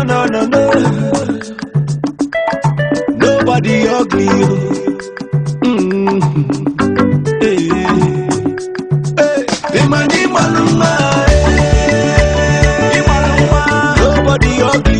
no. Nobody ugly. Hey, hey, Imani Maluma. Nobody ugly.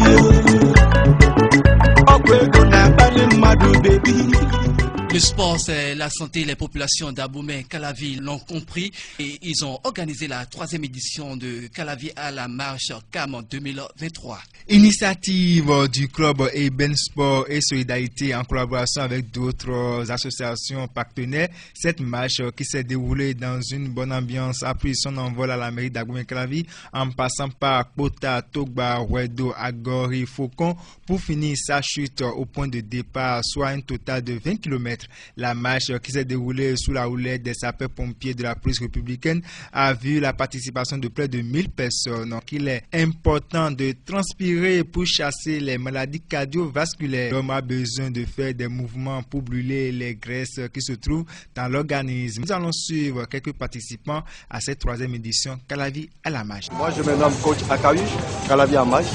Le sport, c'est la santé. Les populations d'Abomey, Calavi l'ont compris et ils ont organisé la 3e édition de Calavi à la marche CAM 2023. Initiative du club Eben Sport et Solidarité en collaboration avec d'autres associations partenaires. Cette marche qui s'est déroulée dans une bonne ambiance a pris son envol à la mairie d'Abomey-Calavi en passant par Kota, Togba, Wedo, Agori, Faucon pour finir sa chute au point de départ, soit un total de 20 km. La marche qui s'est déroulée sous la houlette des sapeurs-pompiers de la police républicaine a vu la participation de près de 1000 personnes. Donc il est important de transpirer pour chasser les maladies cardiovasculaires. L'homme a besoin de faire des mouvements pour brûler les graisses qui se trouvent dans l'organisme. Nous allons suivre quelques participants à cette 3e édition Calavi à la marche. Moi je me nomme coach Akawi, Calavi à marche.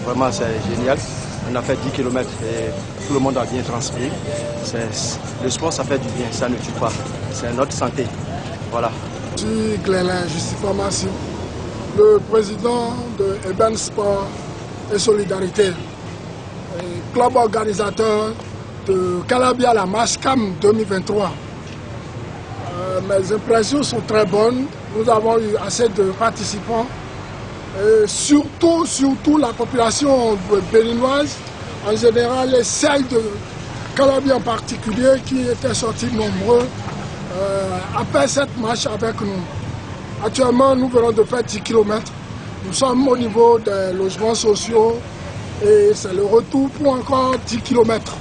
Vraiment c'est génial. On a fait 10 km et tout le monde a bien transpiré. Le sport, ça fait du bien, ça ne tue pas. C'est notre santé. Voilà. Je suis Glélin, je suis pharmacien, le président de Eben Sport et Solidarité, et club organisateur de Calavi à la marche CAM 2023. Mes impressions sont très bonnes. Nous avons eu assez de participants. Et surtout la population béninoise, en général, et celle de Calavi en particulier, qui étaient sortis nombreux après cette marche avec nous. Actuellement, nous venons de faire 10 km. Nous sommes au niveau des logements sociaux et c'est le retour pour encore 10 km.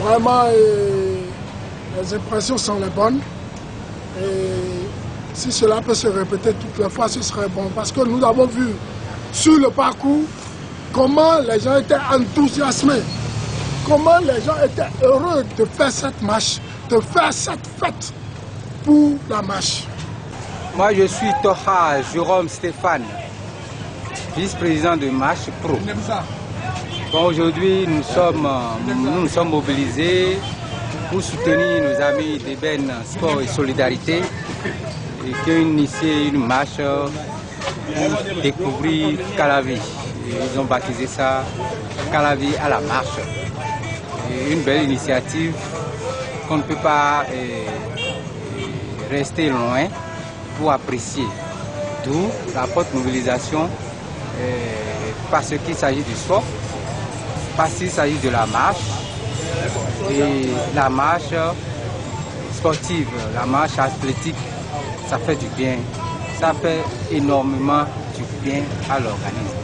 Vraiment, les impressions sont les bonnes. Et si cela peut se répéter toutes les fois, ce serait bon. Parce que nous avons vu sur le parcours comment les gens étaient enthousiasmés, comment les gens étaient heureux de faire cette marche, de faire cette fête pour la marche. Moi, je suis Toha Jérôme Stéphane, vice-président de Marche Pro. Bon, aujourd'hui, nous nous sommes mobilisés pour soutenir nos amis d'Eben Sport et Solidarité et qui ont initié une marche pour découvrir Calavi. Ils ont baptisé ça Calavi à la marche. Et une belle initiative qu'on ne peut pas rester loin pour apprécier. D'où la forte mobilisation parce qu'il s'agit du sport, parce qu'il s'agit de la marche. Et la marche sportive, la marche athlétique, ça fait du bien. Ça fait énormément du bien à l'organisme.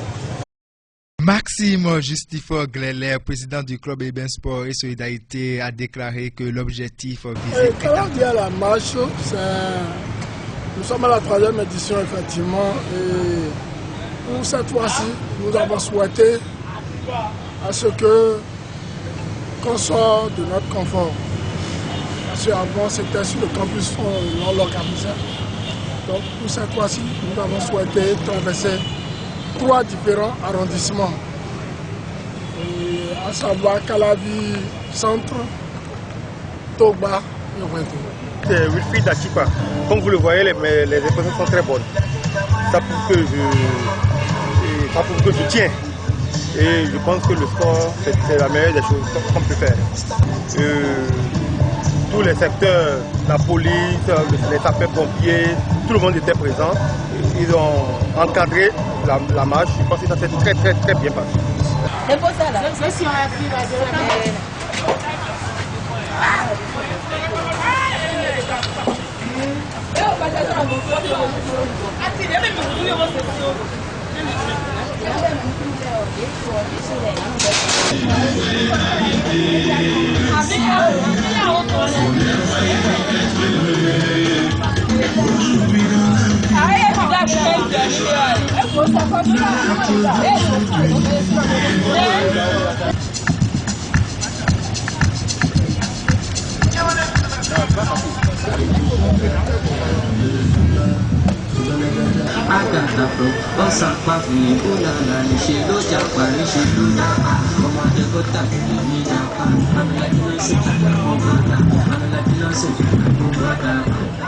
Maxime Justifo Glélin, président du club Eben Sport et Solidarité, a déclaré que l'objectif visé... Calavi à la marche, nous sommes à la 3e édition effectivement. Et pour cette fois-ci, nous avons souhaité à ce que qu'on sort de notre confort. Parce qu'avant, c'était sur le campus, on l'organisait. Donc pour cette fois-ci, nous avons souhaité traverser 3 différents arrondissements. Et à savoir Calavi, Centre, Togba et Wedo. C'est Wilfried Dachipa. Comme vous le voyez, les impressions sont très bonnes. Ça prouve que je tiens. Et je pense que le sport, c'est la meilleure des choses qu'on peut faire. Tous les secteurs, la police, les sapeurs-pompiers, tout le monde était présent. Ils ont encadré la marche. Je pense que ça s'est très bien passé. C'est pour ça là. Si on a pris la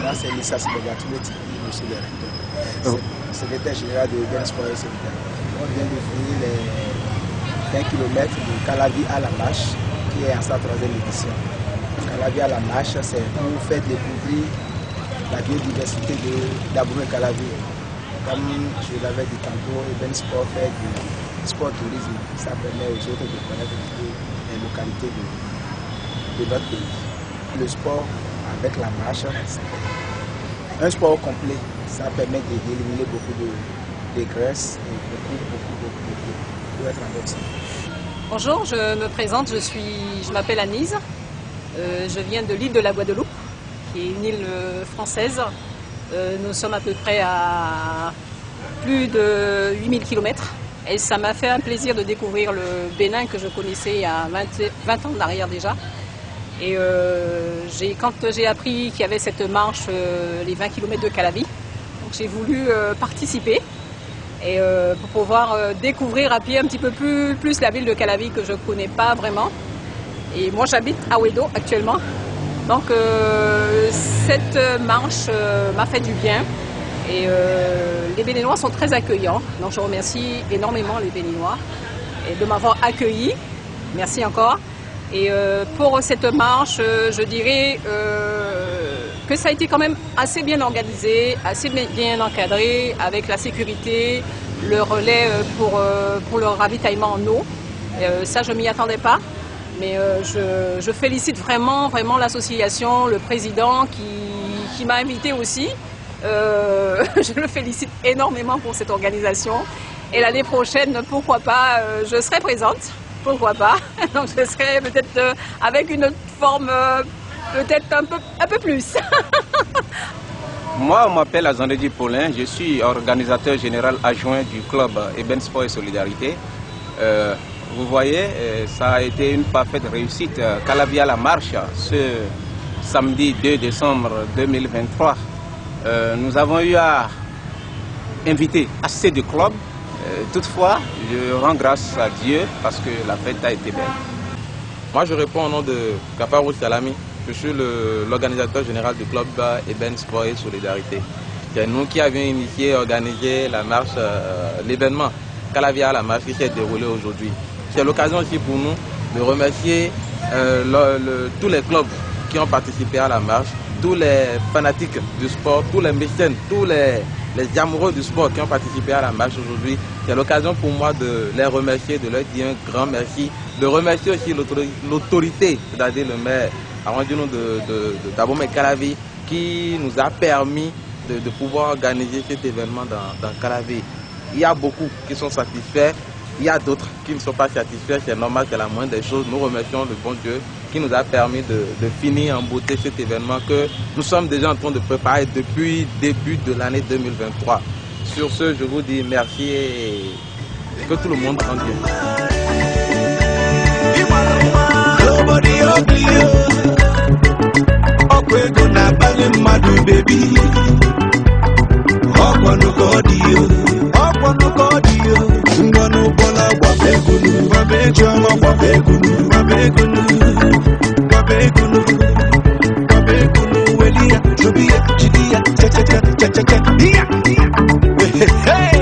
Là, c'est Lissa Sibogatumeti, monsieur le recteur, secrétaire général de Eben Sport et Solidarité. On vient de finir les 20 km de Calavi à la marche, qui est en sa 3e édition. Calavi à la marche, c'est pour faire découvrir la biodiversité d'Aboumé-Calavi. Comme je l'avais dit tantôt, Eben Sport fait du sport tourisme. Ça permet aux autres de connaître les localités de notre pays. Le sport avec la marche, un sport complet, ça permet d'éliminer beaucoup de graisse et beaucoup pour être en bonne santé. Bonjour, je me présente, je m'appelle Anise, je viens de l'île de la Guadeloupe, qui est une île française. Nous sommes à peu près à plus de 8000 km et ça m'a fait un plaisir de découvrir le Bénin que je connaissais il y a 20 ans en arrière déjà. Et quand j'ai appris qu'il y avait cette marche, les 20 km de Calavi, j'ai voulu participer et pour pouvoir découvrir à pied un petit peu plus la ville de Calavi que je ne connais pas vraiment. Et moi j'habite à Ouedo actuellement, donc cette marche m'a fait du bien et les Béninois sont très accueillants, donc je remercie énormément les Béninois de m'avoir accueilli, merci encore. Et pour cette marche, je dirais que ça a été quand même assez bien organisé, assez bien encadré, avec la sécurité, le relais pour le ravitaillement en eau. Ça, je ne m'y attendais pas, mais je félicite vraiment l'association, le président qui m'a invité aussi. Je le félicite énormément pour cette organisation. Et l'année prochaine, pourquoi pas, je serai présente. Pourquoi pas? Donc je serai peut-être avec une forme peut-être un peu plus. Moi, on m'appelle Azandedi Paulin, je suis organisateur général adjoint du club Eben Sport et Solidarité. Vous voyez, ça a été une parfaite réussite. Calavi à la marche, ce samedi 2 décembre 2023, nous avons eu à inviter assez de clubs. Toutefois, je rends grâce à Dieu parce que la fête a été belle. Moi, je réponds au nom de Kaparou Salami. Je suis l'organisateur général du club Eben Sport et Solidarité. C'est nous qui avions initié et organisé la marche, l'événement Calavi à la marche qui s'est déroulé aujourd'hui. C'est l'occasion aussi pour nous de remercier tous les clubs qui ont participé à la marche, tous les fanatiques du sport, tous les mécènes, tous les amoureux du sport qui ont participé à la marche aujourd'hui. C'est l'occasion pour moi de les remercier, de leur dire un grand merci, de remercier aussi l'autorité, c'est-à-dire le maire arrondissement d'Aboumé-Calavi qui nous a permis de pouvoir organiser cet événement dans Calavi. Il y a beaucoup qui sont satisfaits, il y a d'autres qui ne sont pas satisfaits, c'est normal, c'est la moindre des choses. Nous remercions le bon Dieu qui nous a permis de finir en beauté cet événement que nous sommes déjà en train de préparer depuis le début de l'année 2023. Sur ce, je vous dis merci et que tout le monde rende bien. Hey!